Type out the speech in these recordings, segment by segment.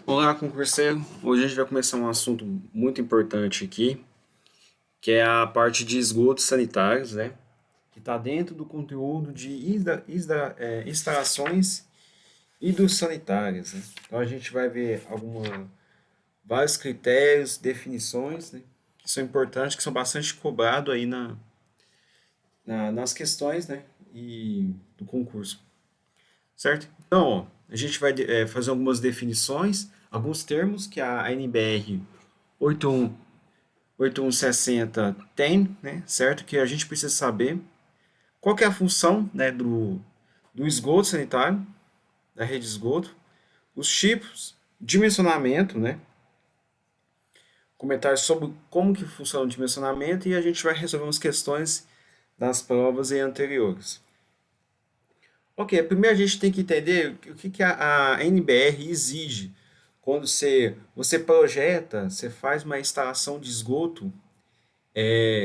Olá, concurseiro. Hoje a gente vai começar um assunto muito importante aqui, que é a parte de esgotos sanitários, né? Que está dentro do conteúdo de instalações hidrossanitárias, né? Então a gente vai ver vários critérios, definições, né? Que são importantes, que são bastante cobrados aí nas questões, né? E do concurso, certo? Então, ó, a gente vai fazer algumas definições, alguns termos que a ANBR 8160 tem, né, certo? Que a gente precisa saber qual que é a função, né, do esgoto sanitário, da rede de esgoto, os tipos, dimensionamento, né, comentários sobre como que funciona o dimensionamento e a gente vai resolver umas questões das provas aí anteriores. Ok, primeiro a gente tem que entender o que a NBR exige quando você projeta, você faz uma instalação de esgoto,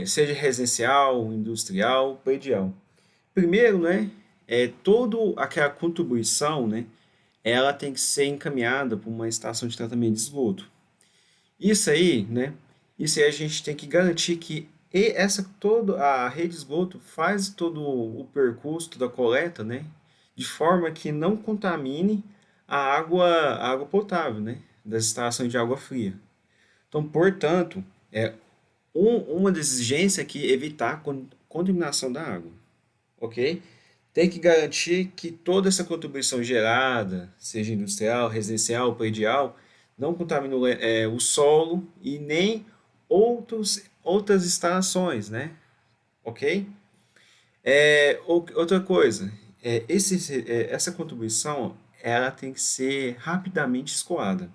seja residencial, industrial, predial. Primeiro, né, toda aquela contribuição, né, ela tem que ser encaminhada para uma estação de tratamento de esgoto. Isso aí, né, isso aí a gente tem que garantir que toda a rede de esgoto faz todo o percurso, toda a coleta, né, de forma que não contamine a água potável, né, das estações de água fria. Então, portanto, uma das exigências é que evitar a contaminação da água, ok? Tem que garantir que toda essa contribuição gerada, seja industrial, residencial, predial, não contamine o solo e nem outras instalações, né? Ok? Outra coisa, essa contribuição ela tem que ser rapidamente escoada.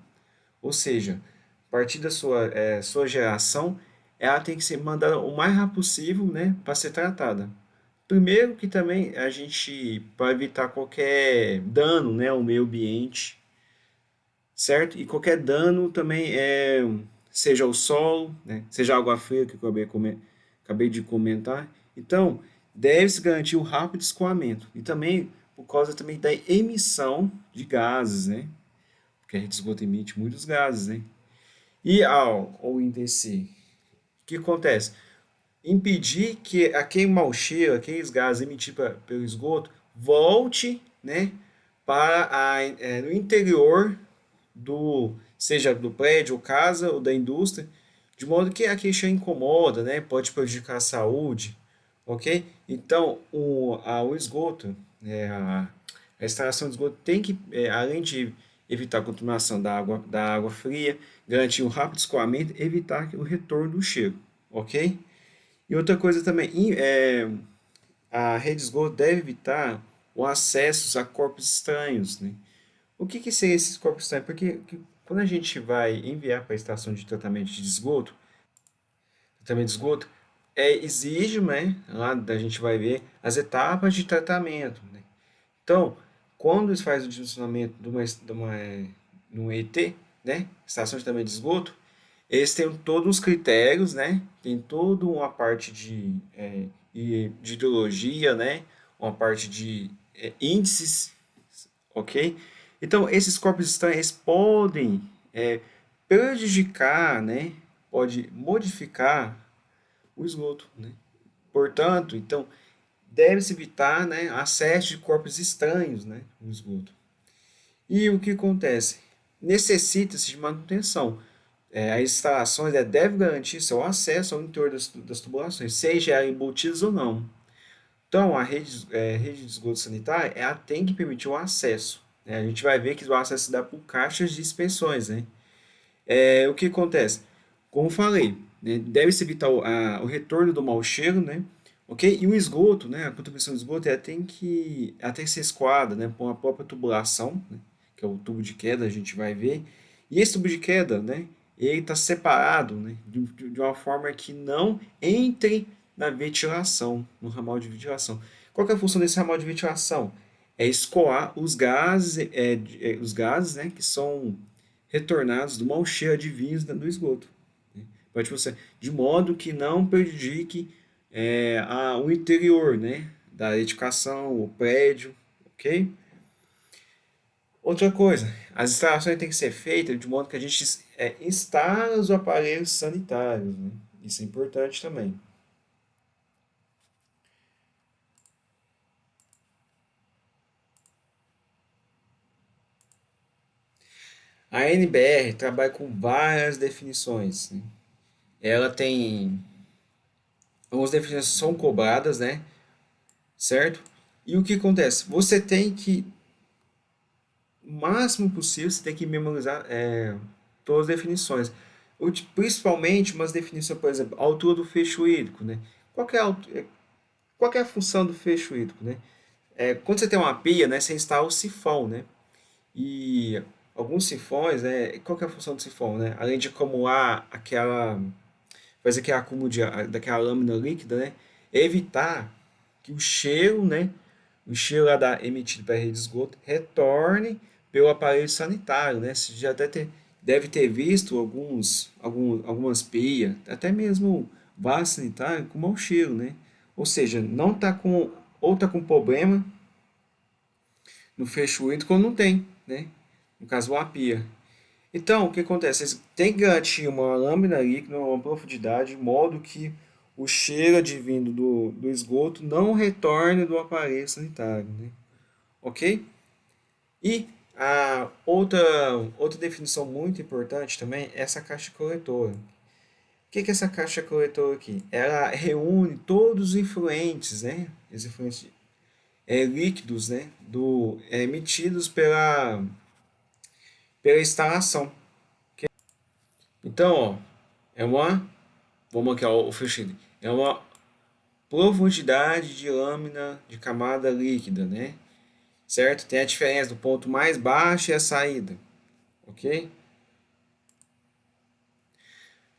Ou seja, a partir da sua geração, ela tem que ser mandada o mais rápido possível, né, para ser tratada. Primeiro que também a gente, para evitar qualquer dano, né, ao meio ambiente, certo? E qualquer dano também seja o solo, né, seja a água fria que eu acabei de comentar. Então, deve-se garantir o rápido escoamento. E também por causa também da emissão de gases, né? Porque a rede de esgoto emite muitos gases, né? E ao entecer, o que acontece? Impedir que aquele mau cheiro, aqueles gases emitidos pelo esgoto, volte, né, no interior seja do prédio, ou casa, ou da indústria, de modo que aquele cheiro incomoda, né, pode prejudicar a saúde, ok? Então, o esgoto, a instalação de esgoto tem que, além de evitar a contaminação da água fria, garantir um rápido escoamento, evitar o retorno do cheiro, ok? E outra coisa também, a rede de esgoto deve evitar o acesso a corpos estranhos, né? O que seriam esses corpos estranhos? Porque quando a gente vai enviar para a estação de tratamento de esgoto, exige, né, lá a gente vai ver as etapas de tratamento, né? Então, quando se faz o dimensionamento de uma ET, né, estação de tratamento de esgoto, eles têm todos os critérios, né? Tem toda uma parte de hidrologia, né? Uma parte de índices, ok? Então, esses corpos estranhos eles podem prejudicar, né? Pode modificar o esgoto, né? Portanto, então, deve-se evitar, né, acesso de corpos estranhos, né, no esgoto. E o que acontece? Necessita-se de manutenção. As instalações devem garantir seu acesso ao interior das tubulações, seja ela embutidas ou não. Então, rede de esgoto sanitário ela tem que permitir o acesso, né? A gente vai ver que o acesso se dá por caixas de inspeções, né? O que acontece? Como falei, né, deve-se evitar o retorno do mau cheiro, né? Ok? E o esgoto, né? A contribuição do esgoto ela tem que ser escoada, né? Com a própria tubulação, né? Que é o tubo de queda, a gente vai ver. E esse tubo de queda, né? Ele está separado, né? De uma forma que não entre na ventilação, no ramal de ventilação. Qual que é a função desse ramal de ventilação? É escoar os gases, né? Que são retornados do mau cheiro advindos do esgoto, né? De modo que não prejudique o interior, né, da edificação, o prédio, ok? Outra coisa, as instalações têm que ser feitas de modo que a gente instala os aparelhos sanitários, né? Isso é importante também. A NBR trabalha com várias definições, né? Ela tem algumas definições são cobradas, né? Certo? E o que acontece? Você tem que, o máximo possível, você tem que memorizar todas as definições. Principalmente umas definições, por exemplo, a altura do fecho hídrico, né? Qual que é qual que é a função do fecho hídrico, né? Quando você tem uma pia, né, você instala o sifão, né? E alguns sifões, né, qual que é a função do sifão, né? Além de acumular fazer aquele acúmulo daquela lâmina líquida, né? Evitar que o cheiro, né, o cheiro lá emitido para a rede de esgoto retorne pelo aparelho sanitário, né? Você já deve ter visto algumas pias, até mesmo vaso sanitário com mau cheiro, né? Ou seja, não tá com ou tá com problema no fecho hídrico ou não tem, né? No caso, uma pia. Então, o que acontece? Você tem que garantir uma lâmina líquida, uma profundidade, de modo que o cheiro advindo do esgoto não retorne do aparelho sanitário, né? Ok? E a outra definição muito importante também é essa caixa coletora. O que é essa caixa coletora aqui? Ela reúne todos os influentes, né? Os influentes líquidos, né? Emitidos pela instalação. Então, ó, é uma, vamos aqui, ó, o fluxo, é uma profundidade de lâmina de camada líquida, né? Certo? Tem a diferença do ponto mais baixo e a saída, ok?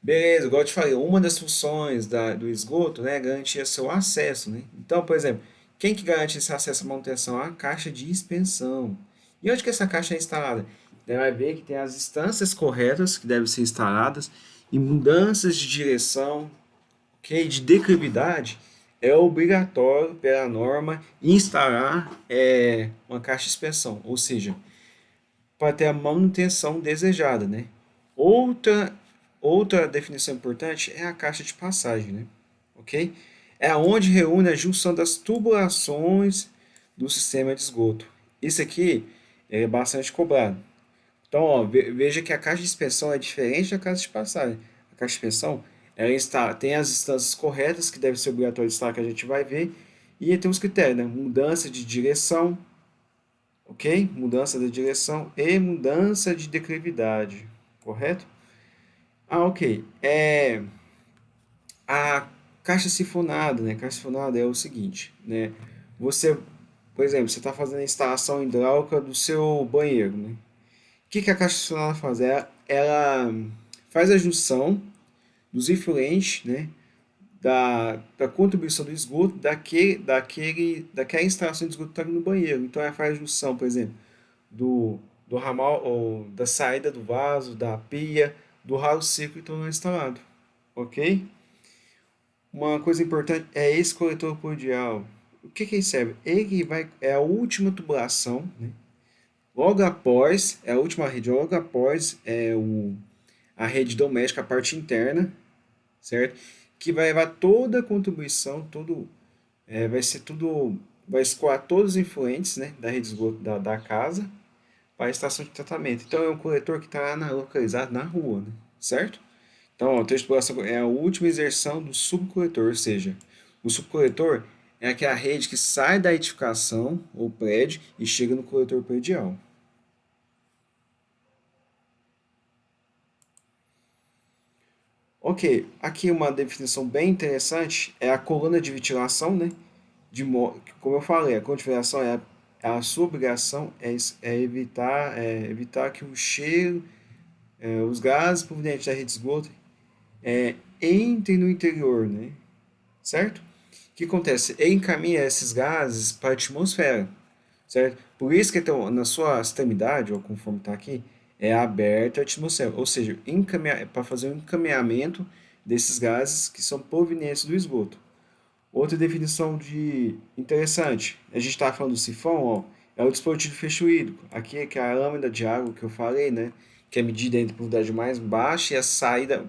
Beleza, igual eu te falei, uma das funções do esgoto, né, é garantir seu acesso, né? Então, por exemplo, quem que garante esse acesso à manutenção? A caixa de expensão. E onde que essa caixa é instalada? Você vai ver que tem as instâncias corretas que devem ser instaladas e mudanças de direção, ok? De declividade, é obrigatório pela norma instalar uma caixa de expensão, ou seja, para ter a manutenção desejada, né? Outra, outra definição importante é a caixa de passagem, né? Ok? É onde reúne a junção das tubulações do sistema de esgoto. Isso aqui é bastante cobrado. Então, ó, veja que a caixa de inspeção é diferente da caixa de passagem. A caixa de inspeção tem as instâncias corretas que devem ser obrigatórias de estar, que a gente vai ver, e tem os critérios, né? Mudança de direção, ok? Mudança de direção e mudança de declividade, correto? Ah, ok. A caixa sifonada, né? Caixa sifonada é o seguinte, né? Você, por exemplo, você está fazendo a instalação hidráulica do seu banheiro, né? O que a caixa sifonada faz? Ela faz a junção dos efluentes, né? Da contribuição do esgoto daquela instalação de esgoto que está no banheiro. Então ela faz a junção, por exemplo, do, do ramal ou da saída do vaso, da pia, do ralo seco que estão instalado, ok? Uma coisa importante é esse coletor predial. O que ele serve? É a última tubulação, né? Logo após, é a última rede, logo após a rede doméstica, a parte interna, certo? Que vai levar toda a contribuição, vai ser tudo, vai escoar todos os influentes, né, da rede de esgoto da casa para a estação de tratamento. Então é um coletor que está localizado na rua, né? Certo? Então, ó, a tubulação é a última inserção do subcoletor, ou seja, o subcoletor é aquela rede que sai da edificação ou prédio e chega no coletor predial. Ok, aqui uma definição bem interessante é a coluna de ventilação, né? Como eu falei, a coluna de ventilação a sua obrigação evitar que o cheiro, os gases provenientes da rede de esgoto entrem no interior, né? Certo? O que acontece? Ele encaminha esses gases para a atmosfera, certo? Por isso que então, na sua extremidade, ou conforme está aqui, é aberta a atmosfera, ou seja, para fazer um encaminhamento desses gases que são provenientes do esgoto. Outra definição interessante, a gente estava falando do sifão, ó, é o dispositivo de fecho hídrico. Aqui é que é a lâmina de água que eu falei, né? Que é medida entre a profundidade mais baixa e a saída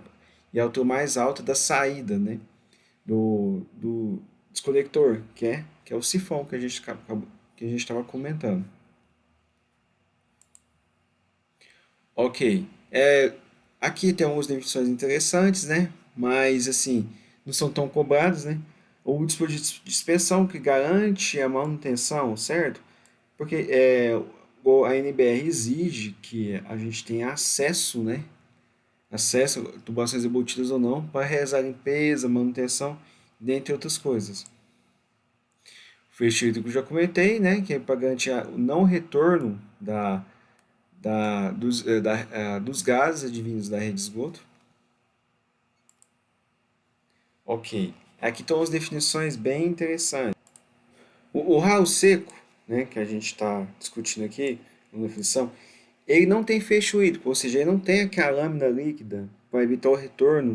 e a altura mais alta da saída, né? Do desconector, que é o sifão que a gente estava comentando. Ok. Aqui tem algumas definições interessantes, né? Mas, assim, não são tão cobradas, né? O dispositivo de dispersão que garante a manutenção, certo? Porque a NBR exige que a gente tenha acesso, né? Acesso a tubulações embutidas ou não, para realizar limpeza, manutenção, dentre outras coisas. O fecho hídrico eu já comentei, né? Que é para garantir o não retorno dos gases advindos da rede de esgoto. Ok. Aqui estão as definições bem interessantes. O ralo seco, né, que a gente está discutindo aqui, na definição, ele não tem fecho hídrico, ou seja, ele não tem aquela lâmina líquida para evitar o retorno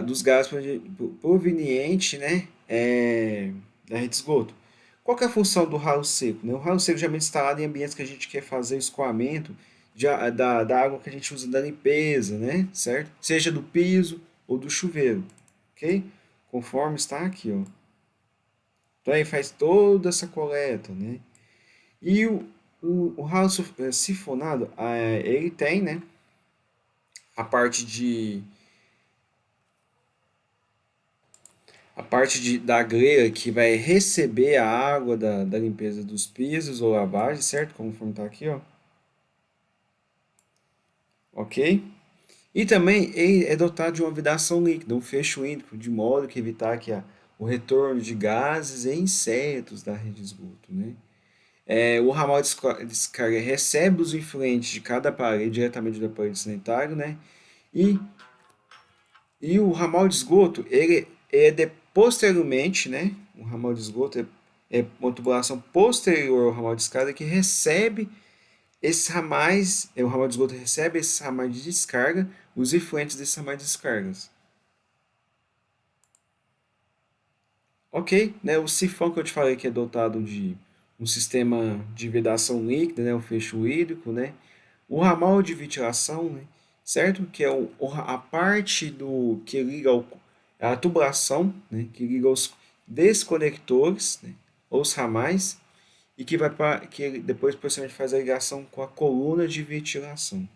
dos gases provenientes, né, da rede de esgoto. Qual que é a função do ralo seco? Né? O ralo seco geralmente é instalado em ambientes que a gente quer fazer o escoamento da água que a gente usa da limpeza, né? Certo? Seja do piso ou do chuveiro, ok? Conforme está aqui, ó. Então aí faz toda essa coleta, né? E o ralo sifonado, ele tem, né? A parte de da grelha que vai receber a água da limpeza dos pisos ou lavagem, certo? Conforme está aqui, ó. Ok? E também ele é dotado de uma vedação líquida, um fecho hídrico, de modo que evitar o retorno de gases e insetos da rede de esgoto, né? O ramal de descarga recebe os influentes de cada aparelho diretamente do aparelho sanitário, né? E, e o ramal de esgoto, ele é posteriormente, né? O ramal de esgoto é uma tubulação posterior ao ramal de descarga que recebe esses ramais, o ramal de esgoto recebe esses ramais de descarga, os efluentes desses ramais de descargas. Ok, né? O sifão que eu te falei que é dotado de um sistema de vedação líquida, né? O fecho hídrico, né? O ramal de ventilação, né? Certo? Que é a parte do que liga a tubulação, né? Que liga os desconectores, né? Ou os ramais, e que vai para que depois posteriormente faz a ligação com a coluna de ventilação.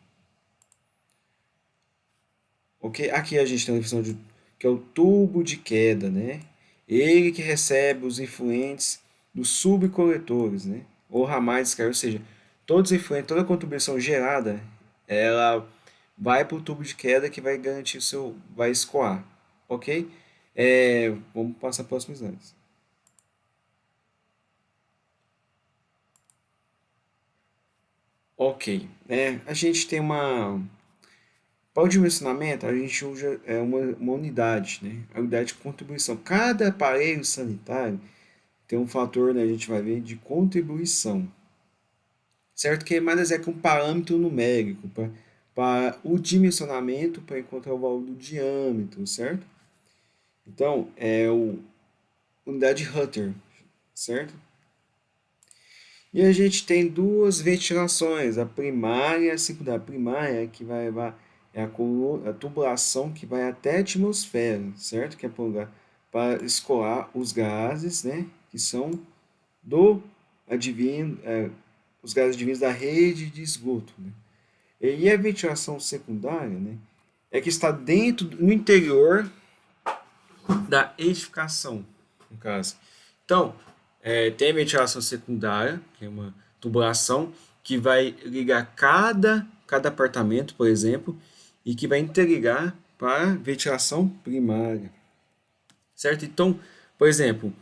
Ok? Aqui a gente tem a definição que é o tubo de queda, né? Ele que recebe os efluentes dos subcoletores, né? Ou ramais de descarga, ou seja, todos os efluentes, toda a contribuição gerada, ela vai para o tubo de queda que vai garantir vai escoar, ok? Vamos passar para os próximos slides. Ok, a gente tem para o dimensionamento, a gente usa uma unidade, né? A unidade de contribuição. Cada aparelho sanitário tem um fator, né, a gente vai ver, de contribuição. Certo? Que mais é que um parâmetro numérico para o dimensionamento para encontrar o valor do diâmetro, certo? Então, é a unidade Hutter, certo? E a gente tem duas ventilações, a primária e a secundária. A primária é que vai levar a tubulação que vai até a atmosfera, certo? Que é para escoar os gases, né? Que são do advindo, os gases advindos da rede de esgoto, né? E a ventilação secundária, né? É que está no interior da edificação, no caso. Então, tem a ventilação secundária, que é uma tubulação que vai ligar cada apartamento, por exemplo, e que vai interligar para a ventilação primária. Certo? Então, por exemplo,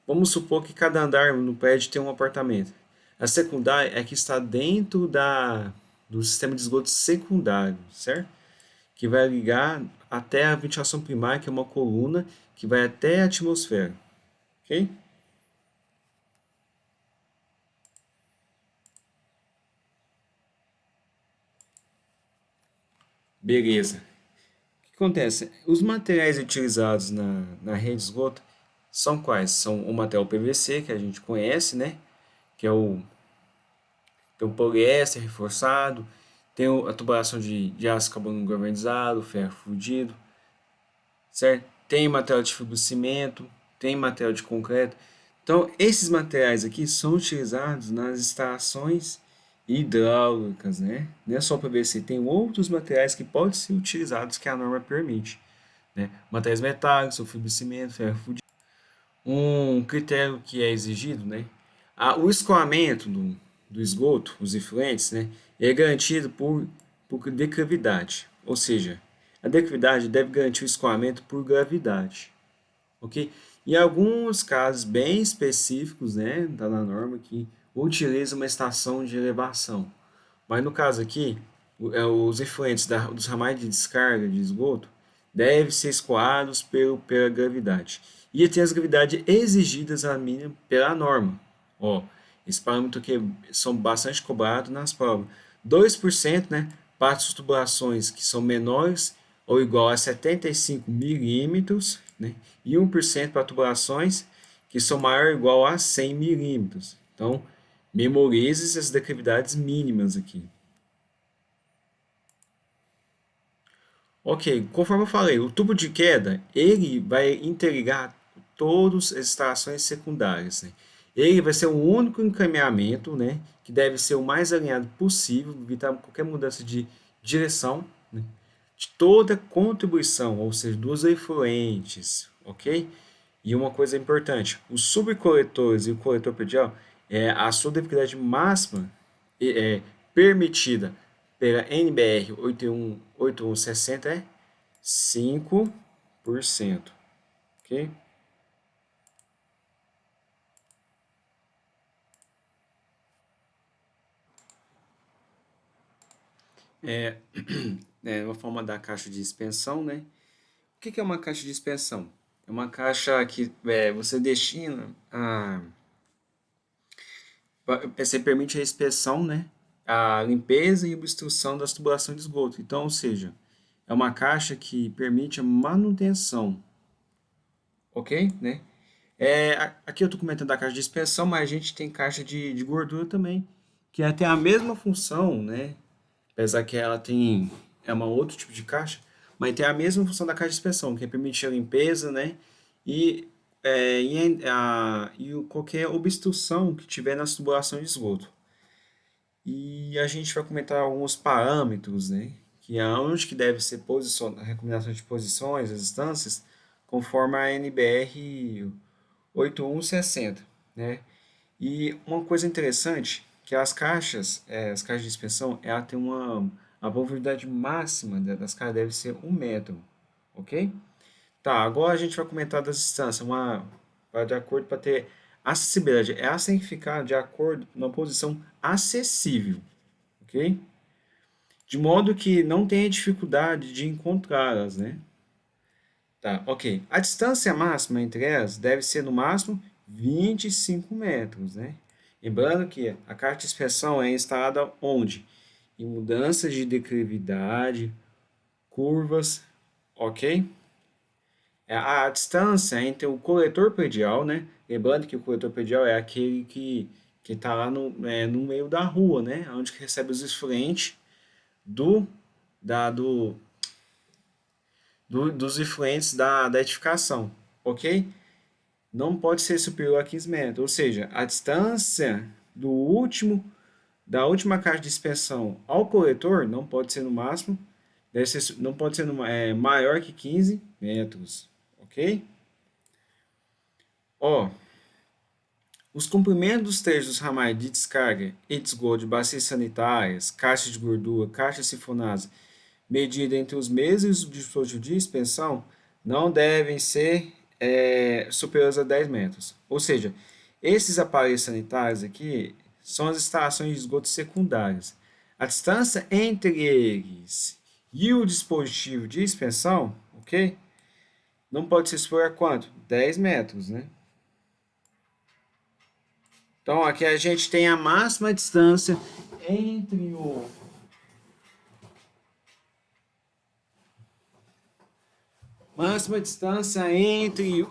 vamos supor que cada andar no prédio tem um apartamento. A secundária é que está dentro do sistema de esgoto secundário, certo? Que vai ligar até a ventilação primária, que é uma coluna que vai até a atmosfera. Ok? Beleza. O que acontece? Os materiais utilizados na rede de esgoto são quais? São o material PVC, que a gente conhece, né? Que é o, tem o poliéster reforçado, tem a tubulação de aço carbono galvanizado, ferro fundido, certo? Tem material de fibrocimento, tem material de concreto. Então, esses materiais aqui são utilizados nas instalações hidráulicas, né? Não é só o PVC, tem outros materiais que podem ser utilizados que a norma permite, né? Materiais metálicos, o fibrocimento, ferro fundido. Um critério que é exigido, né? O escoamento do esgoto, os efluentes, né? É garantido por declividade, ou seja, a declividade deve garantir o escoamento por gravidade, ok? Em alguns casos bem específicos, né, está na norma que utiliza uma estação de elevação, mas no caso aqui, os efluentes dos ramais de descarga de esgoto devem ser escoados pela gravidade. E tem as gravidades exigidas a mínima pela norma. Ó, esse parâmetro aqui são bastante cobrados nas provas. 2%, né, para as tubulações que são menores ou igual a 75 milímetros, né, e 1% para tubulações que são maior ou igual a 100 milímetros. Então, memorize essas declividades mínimas aqui. Ok, conforme eu falei, o tubo de queda, ele vai interligar todas as estações secundárias, né? Ele vai ser o único encaminhamento, né, que deve ser o mais alinhado possível, evitar qualquer mudança de direção, né, de toda contribuição, ou seja, dos efluentes, ok? E uma coisa importante, os subcoletores e o coletor predial, a sua declividade máxima permitida pela NBR 8160 é 5%, ok? É, uma forma da caixa de expensão, né? O que é uma caixa de expensão? É uma caixa que você destina a... Você permite a inspeção, né? A limpeza e obstrução das tubulações de esgoto. Então, ou seja, é uma caixa que permite a manutenção, ok? Né? Aqui eu estou comentando da caixa de inspeção, mas a gente tem caixa de gordura também, que tem a mesma função, né? Apesar que ela é uma outro tipo de caixa, mas tem a mesma função da caixa de inspeção, que é permitir a limpeza, né? E, qualquer obstrução que tiver nas tubulações de esgoto. E a gente vai comentar alguns parâmetros, né? Que é onde que deve ser a recomendação de posições, as distâncias, conforme a NBR 8160, né? E uma coisa interessante, que as caixas de inspeção, ela tem a profundidade máxima das caixas deve ser 1 metro, ok? Tá, agora a gente vai comentar das distâncias, de acordo para ter acessibilidade. Elas têm que ficar de acordo numa posição acessível, ok? De modo que não tenha dificuldade de encontrá-las, né? Tá, ok. A distância máxima entre elas deve ser no máximo 25 metros, né? Lembrando que a caixa de inspeção é instalada onde? Em mudanças de declividade, curvas, ok? A distância entre o coletor predial, né? Lembrando que o coletor predial é aquele que está lá no meio da rua, né? Onde que recebe os efluentes do, da, do, dos efluentes da edificação, ok? Não pode ser superior a 15 metros, ou seja, a distância da última caixa de inspeção ao coletor não pode ser no máximo, não pode ser maior que 15 metros, ok? Ó, os comprimentos dos trechos dos ramais de descarga e de esgoto de bacias sanitárias, caixas de gordura, caixas sifonase, medida entre os meses de dispositivo de expensão, não devem ser superiores a 10 metros. Ou seja, esses aparelhos sanitários aqui são as estações de esgoto secundárias. A distância entre eles e o dispositivo de expensão, ok? Não pode ser superior a quanto? 10 metros, né? Então, aqui a gente tem a máxima distância entre o máxima distância entre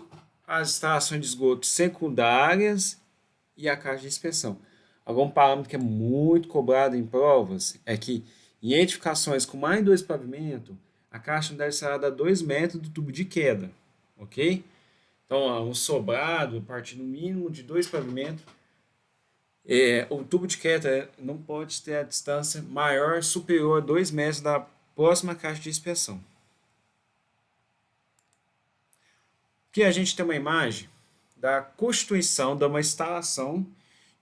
as instalações de esgoto secundárias e a caixa de inspeção. Algum parâmetro que é muito cobrado em provas é que em edificações com mais de dois pavimentos, a caixa não deve ser a 2 metros do tubo de queda, ok? Então, ó, um sobrado, a partir no mínimo de dois pavimentos, o tubo de queda não pode ter a distância maior, superior a 2 metros da próxima caixa de inspeção. Aqui a gente tem uma imagem da constituição de uma instalação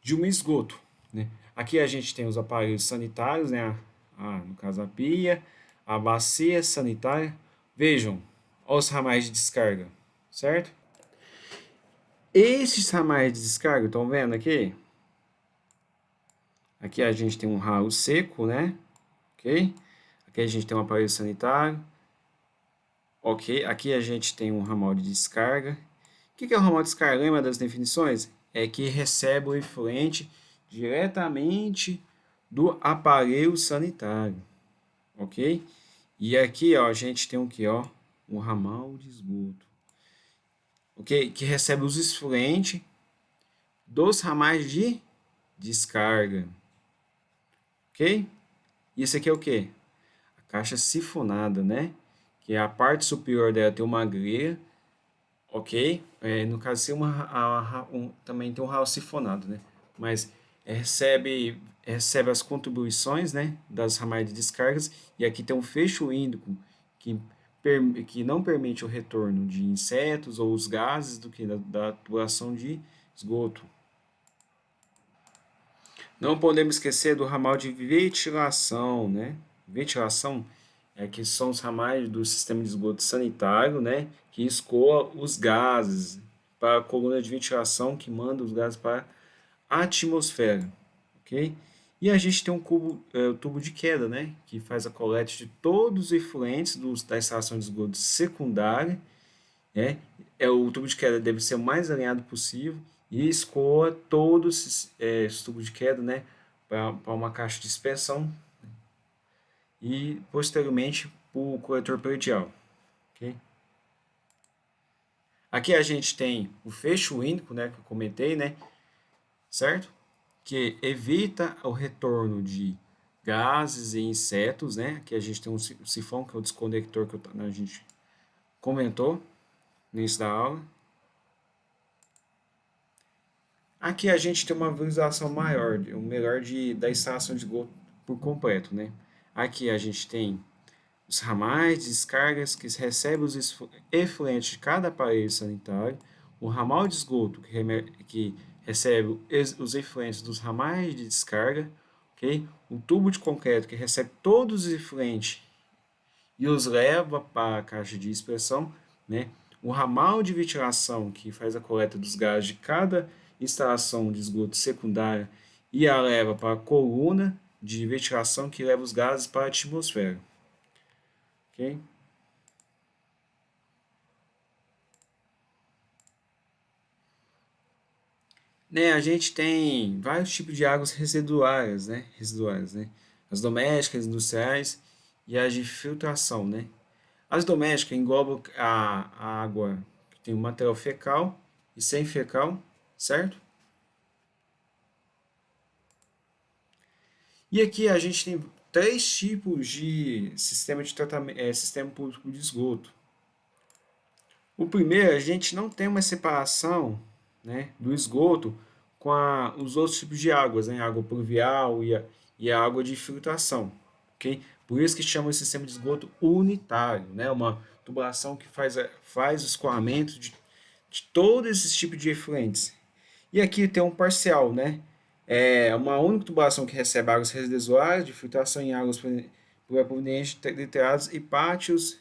de um esgoto, né? Aqui a gente tem os aparelhos sanitários, né? No caso a pia, a bacia sanitária. Vejam, olha os ramais de descarga, certo? Esses ramais de descarga, estão vendo aqui? Aqui a gente tem um ralo seco, né? Ok? Aqui a gente tem um aparelho sanitário. Ok? Aqui a gente tem um ramal de descarga. O que é o ramal de descarga? Lembra das definições? É que recebe o efluente diretamente do aparelho sanitário. Ok? E aqui, ó, a gente tem o que, ó? Um ramal de esgoto. Ok? Que recebe os efluentes dos ramais de descarga. Ok? Isso aqui é o que? A caixa sifonada, né? Que é a parte superior dela tem uma grelha, ok? No caso, se também tem um ralo sifonado, né? Mas recebe as contribuições, né, das ramais de descargas, e aqui tem um fecho índico que, que não permite o retorno de insetos ou os gases do que da atuação de esgoto. Não podemos esquecer do ramal de ventilação, né? Ventilação é que são os ramais do sistema de esgoto sanitário, né? Que escoa os gases para a coluna de ventilação que manda os gases para a atmosfera, ok? E a gente tem o tubo de queda, né? Que faz a coleta de todos os efluentes da instalação de esgoto secundária, né? O tubo de queda deve ser o mais alinhado possível e escoa todos esses tubos de queda, né, para uma caixa de dispersão e posteriormente para o coletor predial. Okay? Aqui a gente tem o fecho índico, né, que eu comentei, né, certo? Que evita o retorno de gases e insetos, né? Aqui a gente tem um sifão, que é o desconector que a gente comentou no início da aula. Aqui a gente tem uma visualização maior, melhor da instalação de esgoto por completo, né? Aqui a gente tem os ramais de descargas que recebem os efluentes de cada aparelho sanitário, o ramal de esgoto que recebe os efluentes dos ramais de descarga, ok? O tubo de concreto que recebe todos os efluentes e os leva para a caixa de dispersão, né? O ramal de ventilação, que faz a coleta dos gases de cada instalação de esgoto secundária e a leva para a coluna de ventilação que leva os gases para a atmosfera. Okay? Né, a gente tem vários tipos de águas residuárias, né? As domésticas, industriais e as de filtração, né? As domésticas englobam a água que tem o material fecal e sem fecal, certo? E aqui a gente tem três tipos de sistema de tratamento, sistema público de esgoto. O primeiro, a gente não tem uma separação, né, do esgoto com os outros tipos de águas, né, a água pluvial e a água de filtração, ok? Por isso que chama o sistema de esgoto unitário, né, uma tubulação que faz o escoamento de todos esses tipos de efluentes. E aqui tem um parcial, né? É uma única tubulação que recebe águas residuais de filtração em águas provenientes de determinados e pátios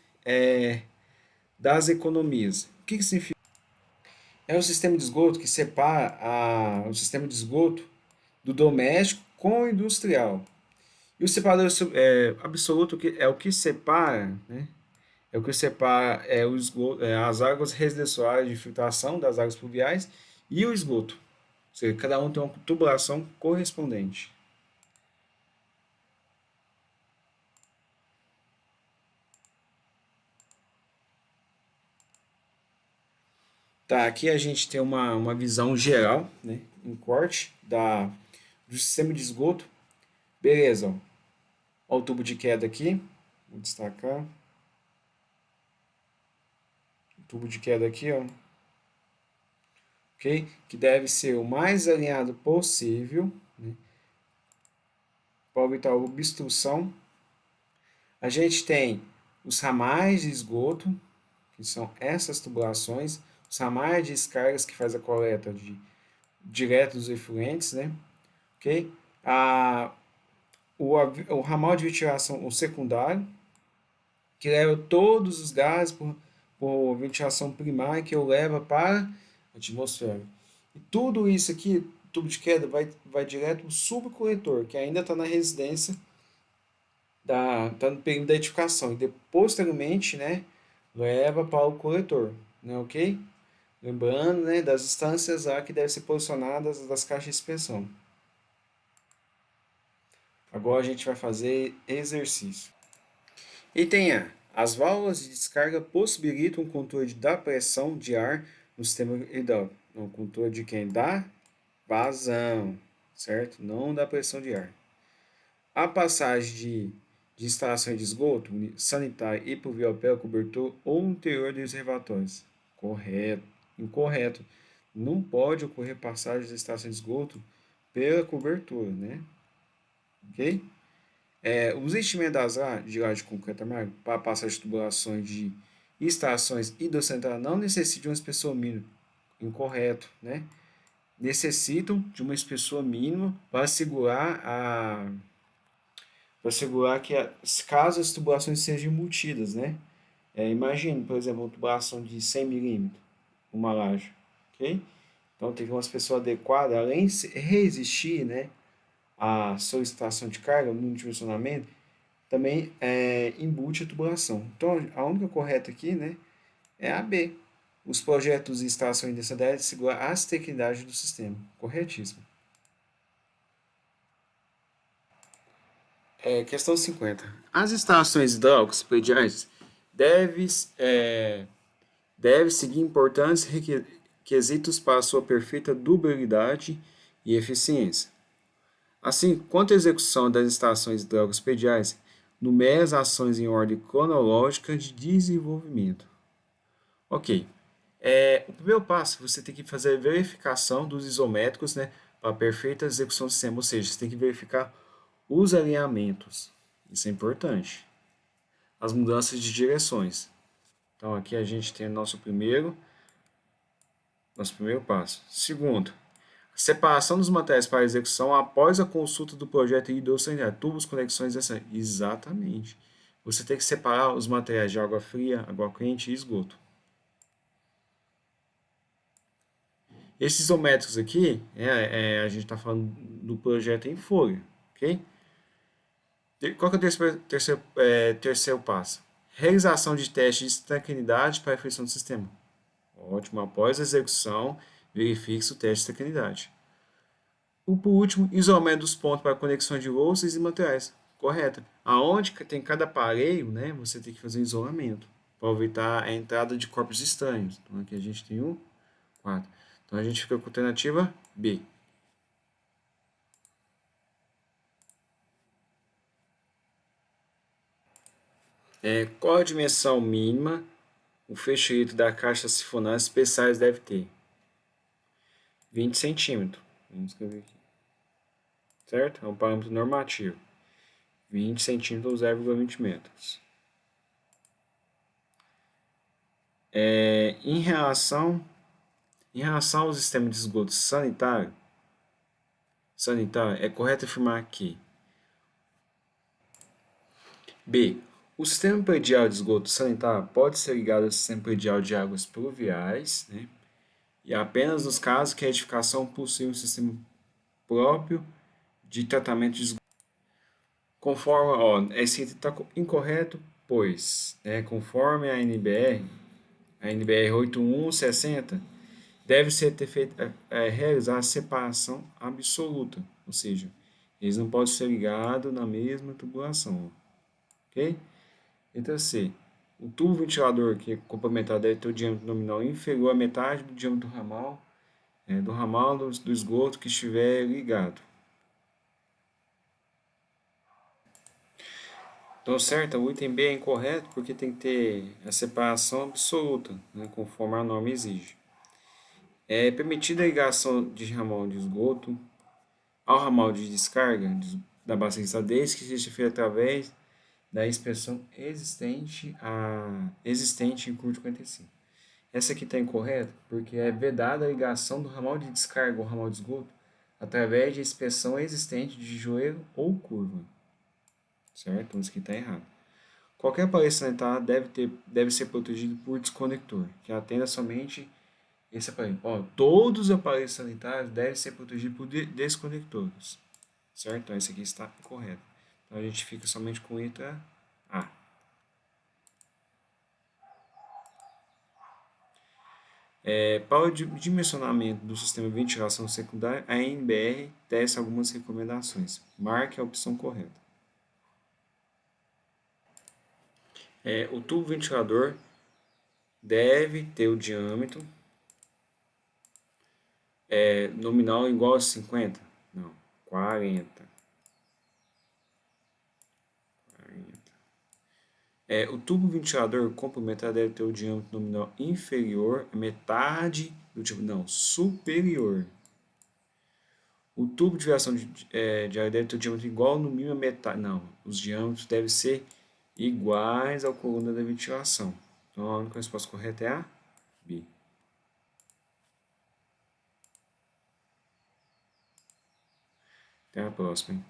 das economias. O que significa? É o sistema de esgoto que separa o sistema de esgoto do doméstico com o industrial. E o separador absoluto é o que separa, né? É o que separa o esgoto, as águas residuais de filtração das águas pluviais e o esgoto. Ou seja, cada um tem uma tubulação correspondente. Tá, aqui a gente tem uma visão geral, né, em corte do sistema de esgoto. Beleza, ó. Ó o tubo de queda aqui, vou destacar. O tubo de queda aqui, ó, ok? Que deve ser o mais alinhado possível, né, para evitar a obstrução. A gente tem os ramais de esgoto, que são essas tubulações, os ramais de descargas que faz a coleta direto dos efluentes, né? Ok? O ramal de ventilação, o secundário, que leva todos os gases por ventilação primária, que eu levo para a atmosfera. E tudo isso aqui, tubo de queda, vai direto para o subcoletor, que ainda está na residência, tá no período da edificação. E posteriormente, né, leva para o coletor, né, ok? Lembrando, né, das instâncias lá que devem ser posicionadas das caixas de inspeção. Agora a gente vai fazer exercício. Item A. As válvulas de descarga possibilitam o controle da pressão de ar no sistema hidráulico. Não, controle de quem? Da vazão, certo? Não da pressão de ar. A passagem de instalações de esgoto sanitário e por via pelo cobertor ou interior dos reservatórios. Correto. Incorreto. Não pode ocorrer passagem de estação de esgoto pela cobertura, né? Ok? Os enchimentos das de laje de concreto amargo para passagem de tubulações de estações hidrossanitárias não necessitam de uma espessura mínima. Incorreto, né? Necessitam de uma espessura mínima para segurar que, caso as tubulações sejam embutidas, né? Imagine, por exemplo, uma tubulação de 100 milímetros, uma laje, ok? Então, tem que ter uma espessura adequada, além de resistir, né, à solicitação de carga no dimensionamento, também embute a tubulação. Então, a única correta aqui, né, é a B. Os projetos de instalação dessa devem segurar a estabilidade do sistema. Corretíssimo. Questão 50. As instalações hidráulicas prediais devem seguir importantes requisitos para sua perfeita durabilidade e eficiência. Assim, quanto à execução das instalações hidráulicas prediais, numere as ações em ordem cronológica de desenvolvimento. Ok. O primeiro passo, você tem que fazer a verificação dos isométricos, né, para a perfeita execução do sistema, ou seja, você tem que verificar os alinhamentos. Isso é importante. As mudanças de direções. Então, aqui a gente tem nosso primeiro passo. Segundo, separação dos materiais para execução após a consulta do projeto hidrossanitário, tubos, conexões, etc. Exatamente. Você tem que separar os materiais de água fria, água quente e esgoto. Esses isométricos aqui, a gente está falando do projeto em folha, ok? Qual que é o terceiro passo? Realização de testes de estabilidade para a efeção do sistema. Ótimo, após a execução, verifique se o teste de estabilidade. Por último, isolamento dos pontos para conexão de louças e materiais. Correto. Aonde tem cada aparelho, né, você tem que fazer um isolamento para evitar a entrada de corpos estranhos. Então aqui a gente tem 4. Então a gente fica com a alternativa B. Qual a dimensão mínima o fechamento da caixa sifonária especiais deve ter? 20 centímetros. Vamos escrever aqui. Certo? É um parâmetro normativo. 20 centímetros ou 0,20 metros. Em relação ao sistema de esgoto sanitário, é correto afirmar que B. O sistema predial de esgoto sanitário pode ser ligado ao sistema predial de águas pluviais, né? E apenas nos casos que a edificação possui um sistema próprio de tratamento de esgoto. Conforme, esse item está incorreto, pois, conforme a NBR 8160, deve ser realizar a separação absoluta, ou seja, eles não podem ser ligados na mesma tubulação, ok? Letra C. O tubo ventilador que é complementar deve ter o diâmetro nominal inferior à metade do diâmetro do ramal do esgoto que estiver ligado. Então, certo, o item B é incorreto porque tem que ter a separação absoluta, né, conforme a norma exige. É permitida a ligação de ramal de esgoto ao ramal de descarga da bacia desde que seja feita através da inspeção existente em curso 45. Essa aqui está incorreta porque é vedada a ligação do ramal de descarga ao ramal de esgoto através de inspeção existente de joelho ou curva. Certo? Então isso aqui está errado. Qualquer aparelho sanitário deve ser protegido por desconector, que atenda somente esse aparelho. Ó, todos os aparelhos sanitários devem ser protegidos por desconectores. Certo? Então esse aqui está correto. Então a gente fica somente com letra A. Para o dimensionamento do sistema de ventilação secundária, a NBR tece algumas recomendações. Marque a opção correta. O tubo ventilador deve ter o diâmetro nominal igual a 50? Não, 40. O tubo ventilador complementar deve ter o diâmetro nominal inferior à metade do tipo, não, superior. O tubo de ventilação de ar deve ter o diâmetro igual no mínimo a metade. Não, os diâmetros devem ser iguais à coluna da ventilação. Então a única resposta correta é a B. Até a próxima. Hein?